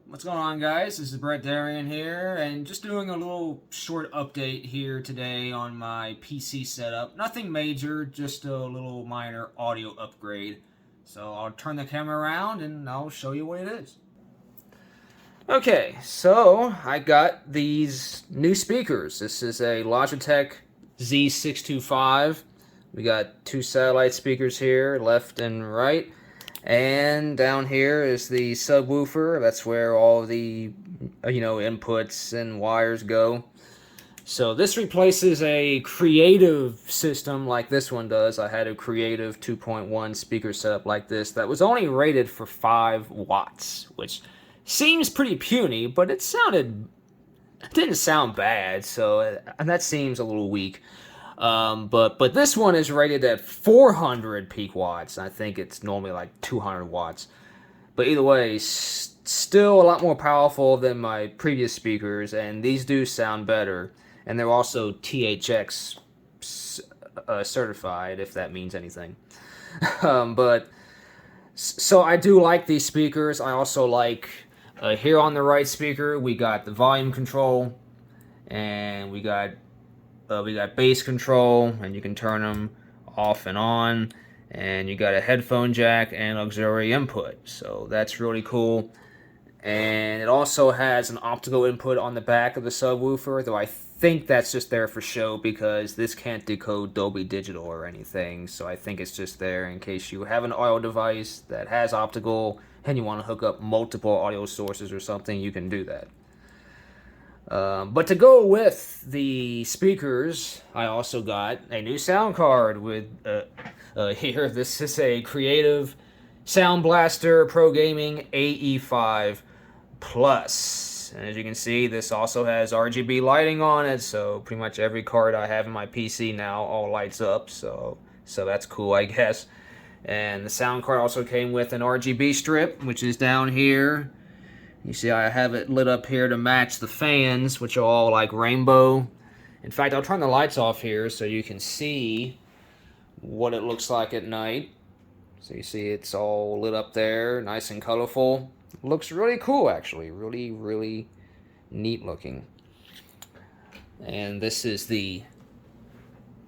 What's going on, guys? This is Brett Darian here, and just doing a little short update here today on my PC setup. Nothing major, just a little minor audio upgrade. So I'll turn the camera around and I'll show you what it is. Okay, so I got these new speakers. This is a Logitech Z625. We got two satellite speakers here, left and right. And down here is the subwoofer. That's where all the, inputs and wires go. So this replaces a Creative system like this one does. I had a Creative 2.1 speaker setup like this that was only rated for 5 watts, which seems pretty puny, but it didn't sound bad, so and that seems a little weak. But this one is rated at 400 peak watts. I think it's normally like 200 watts. But either way, still a lot more powerful than my previous speakers, and these do sound better. And they're also THX certified, if that means anything. So I do like these speakers. I also like here on the right speaker we got the volume control, and we got bass control, and you can turn them off and on, and you got a headphone jack and auxiliary input, so that's really cool. And it also has an optical input on the back of the subwoofer, though I think that's just there for show because this can't decode Dolby Digital or anything, so I think it's just there in case you have an audio device that has optical and you want to hook up multiple audio sources or something, you can do that. But to go with the speakers, I also got a new sound card with here. This is a Creative Sound Blaster Pro Gaming AE5 Plus. And as you can see, this also has RGB lighting on it, so pretty much every card I have in my PC now all lights up, so that's cool, I guess. And the sound card also came with an RGB strip, which is down here. You see I have it lit up here to match the fans, which are all like rainbow. In fact, I'll turn the lights off here so you can see what it looks like at night. So you see it's all lit up there, nice and colorful. Looks really cool, actually. Really, really neat looking. And this is the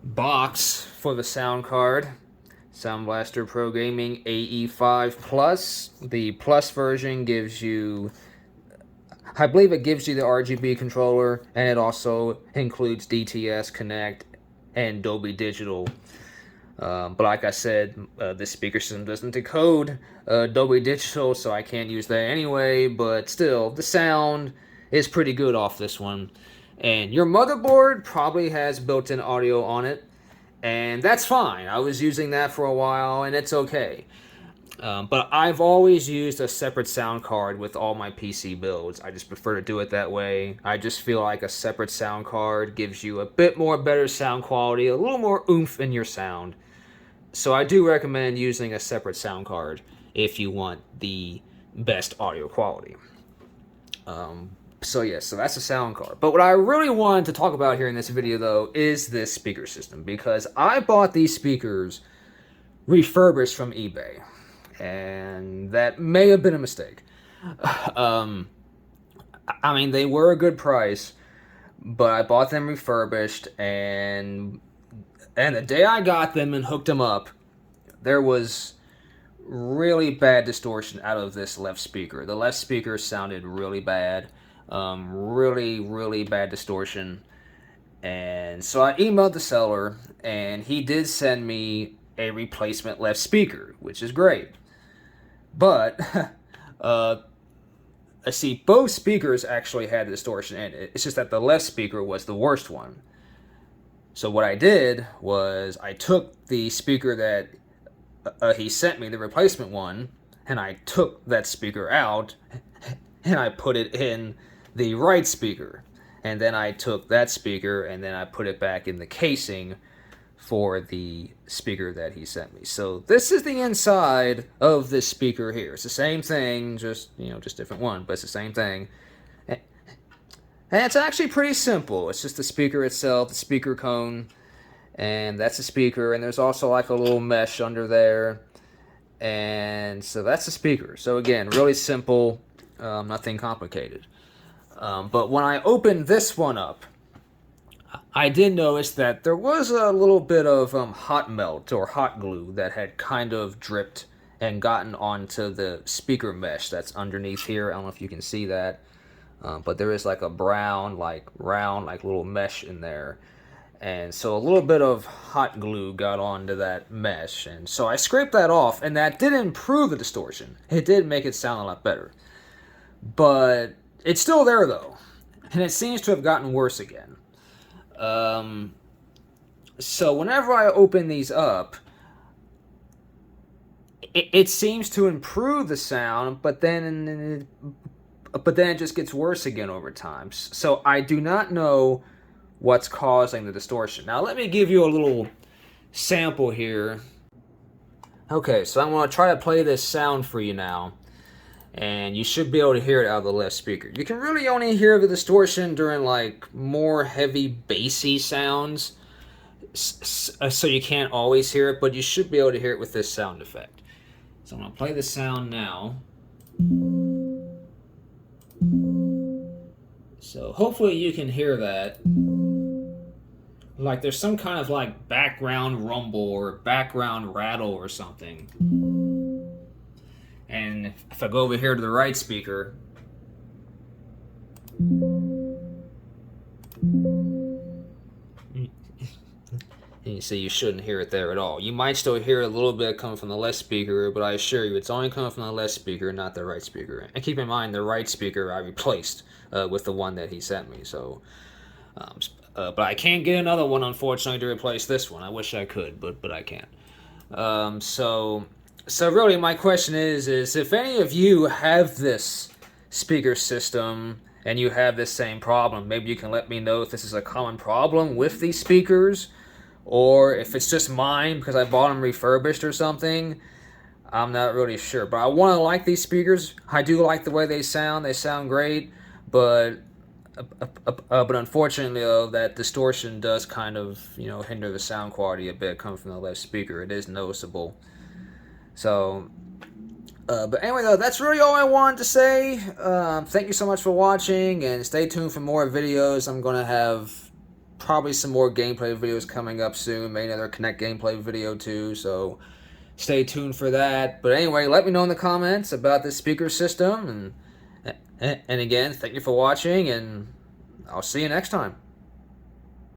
box for the sound card. Sound Blaster Pro Gaming AE5 Plus. The Plus version gives you, I believe it gives you the RGB controller, and it also includes DTS, Connect, and Dolby Digital. But like I said, this speaker system doesn't decode Dolby Digital, so I can't use that anyway, but still, the sound is pretty good off this one. And your motherboard probably has built-in audio on it, and that's fine. I was using that for a while, and it's okay. But I've always used a separate sound card with all my PC builds. I just prefer to do it that way. I just feel like a separate sound card gives you a bit more better sound quality, a little more oomph in your sound. So I do recommend using a separate sound card if you want the best audio quality. So that's a sound card. But what I really wanted to talk about here in this video, though, is this speaker system, because I bought these speakers refurbished from eBay, and that may have been a mistake. I mean, they were a good price, but I bought them refurbished, and the day I got them and hooked them up, there was really bad distortion out of this left speaker. The left speaker sounded really bad. Really, really bad distortion. And so I emailed the seller, and he did send me a replacement left speaker, which is great. But I see both speakers actually had distortion in it. It's just that the left speaker was the worst one. So what I did was I took the speaker that he sent me, the replacement one, and I took that speaker out and I put it in the right speaker. And then I took that speaker and then I put it back in the casing for the speaker that he sent me. So this is the inside of this speaker here. It's the same thing, just different one, but it's the same thing. And it's actually pretty simple. It's just the speaker itself, the speaker cone, and that's the speaker, and there's also like a little mesh under there. And so that's the speaker. So again, really simple. Nothing complicated. But when I opened this one up, I did notice that there was a little bit of hot melt or hot glue that had kind of dripped and gotten onto the speaker mesh that's underneath here. I don't know if you can see that, but there is like a brown, like round, like little mesh in there. And so a little bit of hot glue got onto that mesh. And so I scraped that off, and that did improve the distortion. It did make it sound a lot better. But it's still there, though. And it seems to have gotten worse again. So whenever I open these up, it seems to improve the sound, but then it just gets worse again over time. So I do not know what's causing the distortion. Now let me give you a little sample here. Okay, so I'm going to try to play this sound for you now, and you should be able to hear it out of the left speaker. You can really only hear the distortion during like more heavy bassy sounds, so you can't always hear it, but you should be able to hear it with this sound effect. So I'm going to play the sound now. So hopefully you can hear that. Like there's some kind of like background rumble or background rattle or something. And if I go over here to the right speaker, you see you shouldn't hear it there at all. You might still hear a little bit coming from the left speaker, but I assure you it's only coming from the left speaker, not the right speaker. And keep in mind, the right speaker I replaced with the one that he sent me. So, but I can't get another one, unfortunately, to replace this one. I wish I could, but I can't. So really, my question is if any of you have this speaker system and you have this same problem, maybe you can let me know if this is a common problem with these speakers, or if it's just mine because I bought them refurbished or something. I'm not really sure, but I want to like these speakers. I do like the way they sound. They sound great, but unfortunately, though, that distortion does kind of, hinder the sound quality a bit coming from the left speaker. It is noticeable. So, but anyway, though, that's really all I wanted to say. Thank you so much for watching, and stay tuned for more videos. I'm going to have probably some more gameplay videos coming up soon. Maybe another Connect gameplay video, too, so stay tuned for that. But anyway, let me know in the comments about this speaker system, and again, thank you for watching, and I'll see you next time.